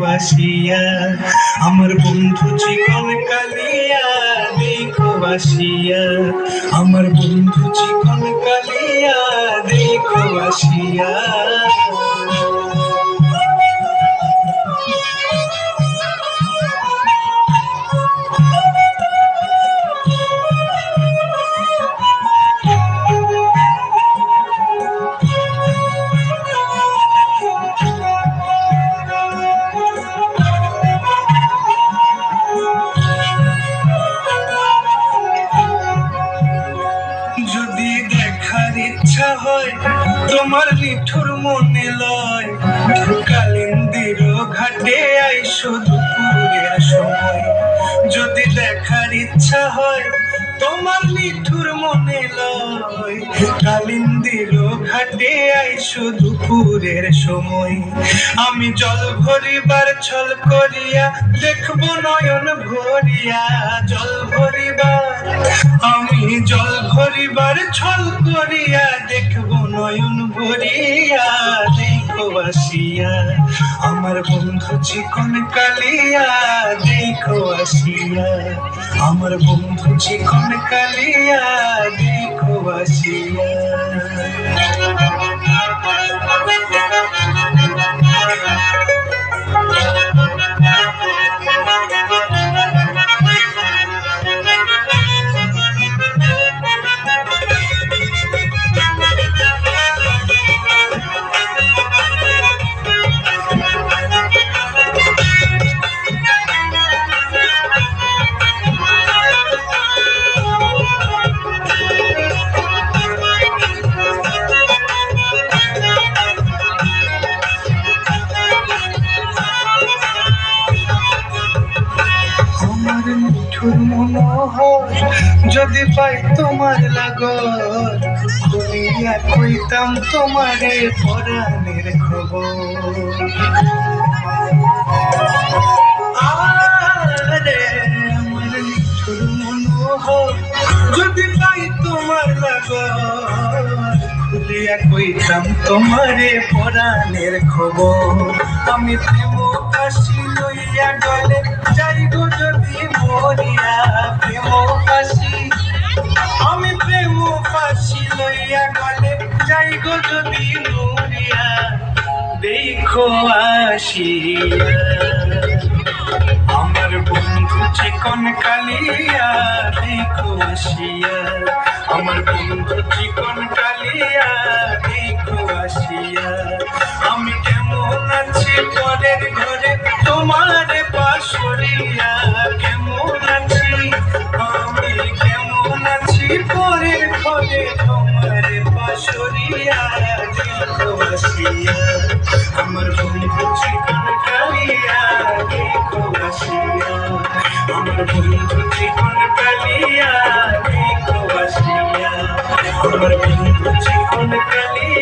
বাসিয়া, আমার বন্ধু চিকন কালিয়া দেখো বাসিয়া, আমার বন্ধু চিকন কালিয়া দেখো বাসিয়া। যদি দেখার ইচ্ছা হয় তোমার নিঠুর মনে লয়, কালিন্দির ঘাটে আইসো দুপুরের সময়। যদি দেখার ইচ্ছা হয় তোমার নিঠুর মনে লয়, কালিন্দির ঘাটে আইসো দুপুরের সময়। আমি জল ভরিবার ছল করিয়া দেখবো নয়ন ভরিয়া, জল ভরিবার আমি জল ভরিবার ছল করিয়া দেখবো নয়ন ভরিয়া। দেখো বাসিয়া, আমার বন্ধু চিকন কালিয়া দেখো বাসিয়া, আমার বন্ধু চিকন কালিয়া দেখো বাসিয়া। নিঠুর মনোহর যদি পাই তোমার লাগর, খুলিয়া কইতাম তোমারে পরাণের খবর। আরে আমার নিঠুর মনোহর যদি পাই তোমার লাগর, খুলিয়া কইতাম তোমারে পরাণের খবর। আমি প্রেম কাশি লইয়া গলে যাই গো যদি মরিয়া, প্রেম কাশি আমি প্রেম ফাঁসি লইয়া গলে যাই গো যদি মরিয়া। দেখো আসিয়া, আমার বন্ধু চিকন কালিয়া দেখো আসিয়া, আমার বন্ধু চিকন কালিয়া দেখো আসিয়া। আমি কেমন আছি পরের ঘরে তোমারে পাশরিয়া, কেমন আছি আমি কেমন আছি পরের ঘরে তোমারে পাশরিয়া। দেখো আসিয়া, আমার বন্ধু চিকন কালিয়া দেখো আসিয়া, আমার বন্ধু চিকন কালিয়া দেখো আসিয়া, আমার বন্ধু চিকন কালিয়া।